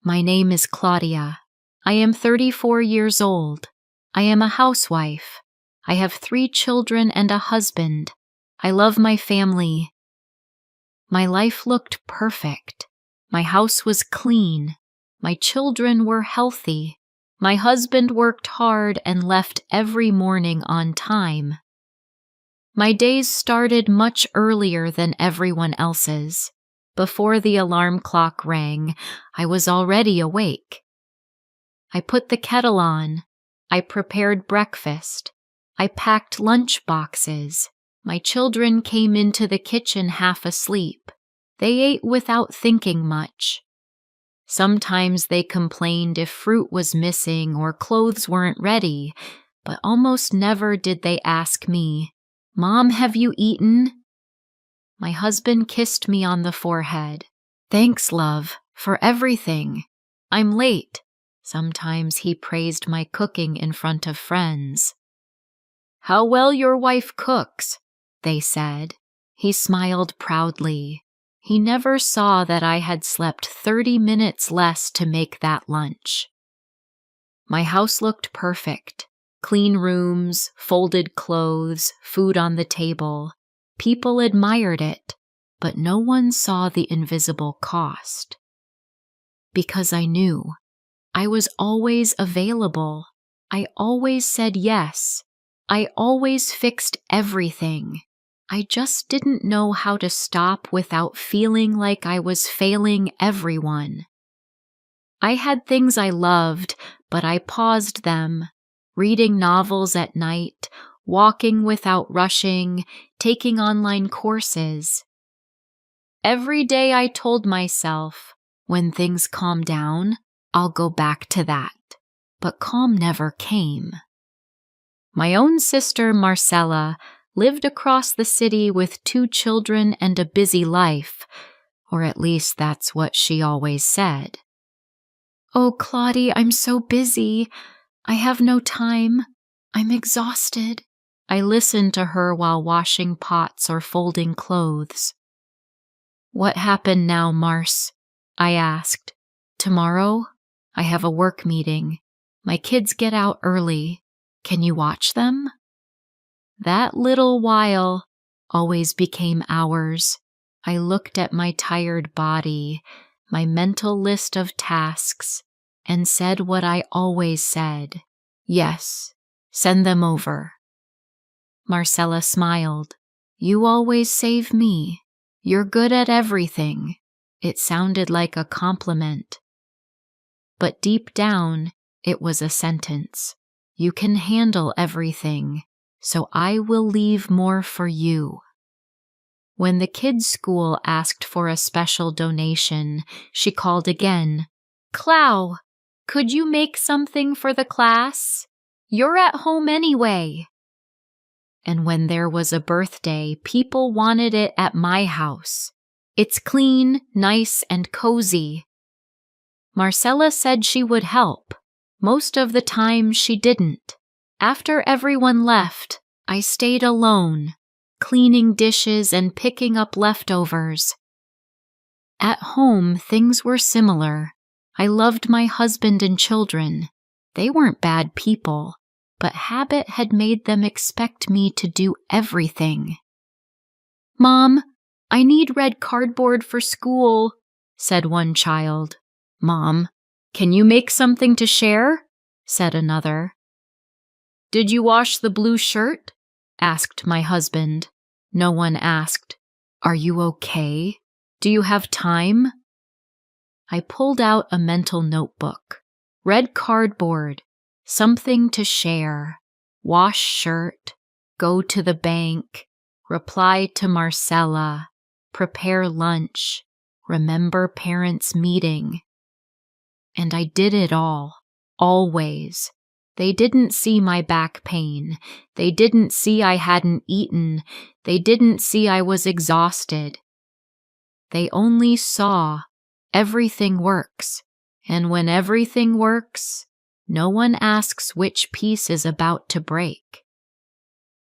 My name is Claudia. I am 34 years old. I am a housewife. I have 3 children and a husband. I love my family. My life looked perfect. My house was clean. My children were healthy. My husband worked hard and left every morning on time. My days started much earlier than everyone else's. Before the alarm clock rang, I was already awake. I put the kettle on. I prepared breakfast. I packed lunch boxes. My children came into the kitchen half asleep. They ate without thinking much. Sometimes they complained if fruit was missing or clothes weren't ready, but almost never did they ask me, "Mom, have you eaten?" My husband kissed me on the forehead. "Thanks, love, for everything. I'm late." Sometimes he praised my cooking in front of friends. "How well your wife cooks," they said. He smiled proudly. He never saw that I had slept 30 minutes less to make that lunch. My house looked perfect. Clean rooms, folded clothes, food on the table. People admired it, but no one saw the invisible cost. Because I knew. I was always available. I always said yes. I always fixed everything. I just didn't know how to stop without feeling like I was failing everyone. I had things I loved, but I paused them. Reading novels at night, walking without rushing, taking online courses. Every day I told myself, when things calm down, I'll go back to that. But calm never came. My own sister, Marcella, lived across the city with 2 children and a busy life, or at least that's what she always said. "Oh, Claudie, I'm so busy. I have no time. I'm exhausted." I listened to her while washing pots or folding clothes. "What happened now, Mars?" I asked. "Tomorrow? I have a work meeting. My kids get out early. Can you watch them?" That little while always became hours. I looked at my tired body, my mental list of tasks, and said what I always said. "Yes, send them over." Marcella smiled. "You always save me. You're good at everything." It sounded like a compliment. But deep down, it was a sentence. "You can handle everything, so I will leave more for you." When the kids' school asked for a special donation, she called again. "Clau, could you make something for the class? You're at home anyway." And when there was a birthday, people wanted it at my house. It's clean, nice, and cozy. Marcella said she would help. Most of the time, she didn't. After everyone left, I stayed alone, cleaning dishes and picking up leftovers. At home, things were similar. I loved my husband and children. They weren't bad people, but habit had made them expect me to do everything. "Mom, I need red cardboard for school," said one child. "Mom, can you make something to share?" said another. "Did you wash the blue shirt?" asked my husband. No one asked, "Are you okay? Do you have time?" I pulled out a mental notebook. Red cardboard, something to share, wash shirt, go to the bank, reply to Marcella, prepare lunch, remember parents' meeting. And I did it all, always. They didn't see my back pain. They didn't see I hadn't eaten. They didn't see I was exhausted. They only saw everything works. And when everything works, no one asks which piece is about to break.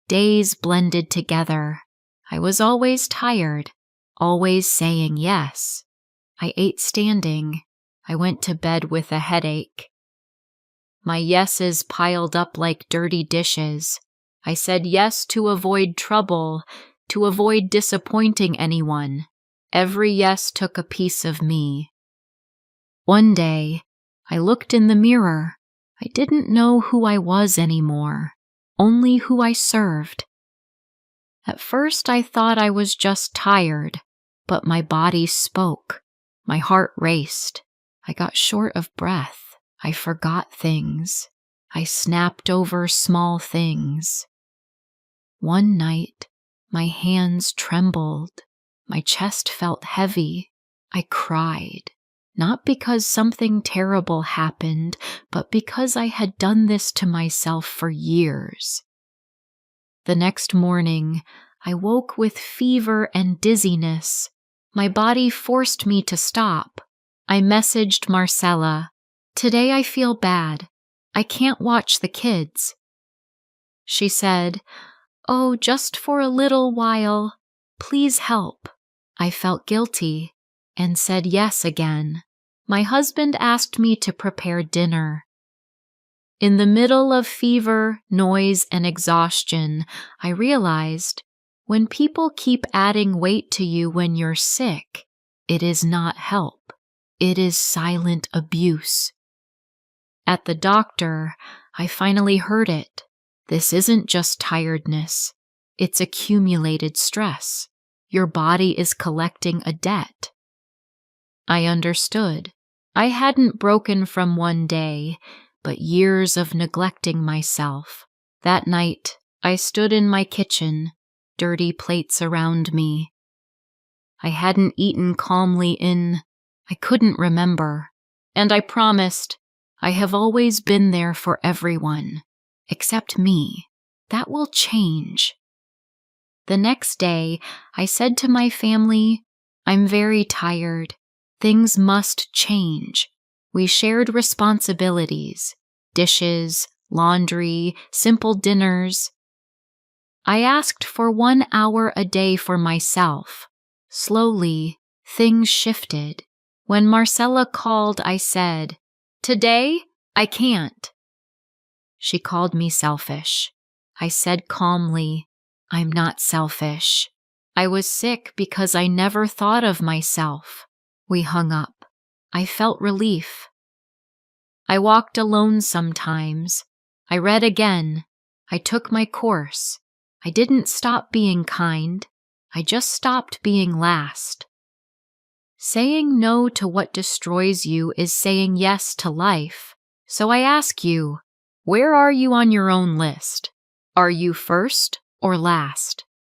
Days blended together. I was always tired, always saying yes. I ate standing. I went to bed with a headache. My yeses piled up like dirty dishes. I said yes to avoid trouble, to avoid disappointing anyone. Every yes took a piece of me. One day, I looked in the mirror. I didn't know who I was anymore, only who I served. At first, I thought I was just tired, but my body spoke. My heart raced. I got short of breath. I forgot things. I snapped over small things. One night, my hands trembled. My chest felt heavy. I cried. Not because something terrible happened, but because I had done this to myself for years. The next morning, I woke with fever and dizziness. My body forced me to stop. I messaged Marcella, "Today I feel bad. I can't watch the kids." She said, "Oh, just for a little while. Please help." I felt guilty and said yes again. My husband asked me to prepare dinner. In the middle of fever, noise, and exhaustion, I realized when people keep adding weight to you when you're sick, it is not help. It is silent abuse. At the doctor, I finally heard it. This isn't just tiredness. It's accumulated stress. Your body is collecting a debt. I understood. I hadn't broken from one day, but years of neglecting myself. That night, I stood in my kitchen, dirty plates around me. I hadn't eaten calmly I couldn't remember, and I promised, I have always been there for everyone, except me. That will change. The next day, I said to my family, I'm very tired. Things must change. We shared responsibilities, dishes, laundry, simple dinners. I asked for 1 hour a day for myself. Slowly, things shifted. When Marcella called, I said, "Today, I can't." She called me selfish. I said calmly, I'm not selfish. I was sick because I never thought of myself. We hung up. I felt relief. I walked alone sometimes. I read again. I took my course. I didn't stop being kind. I just stopped being last. Saying no to what destroys you is saying yes to life. So I ask you, where are you on your own list? Are you first or last?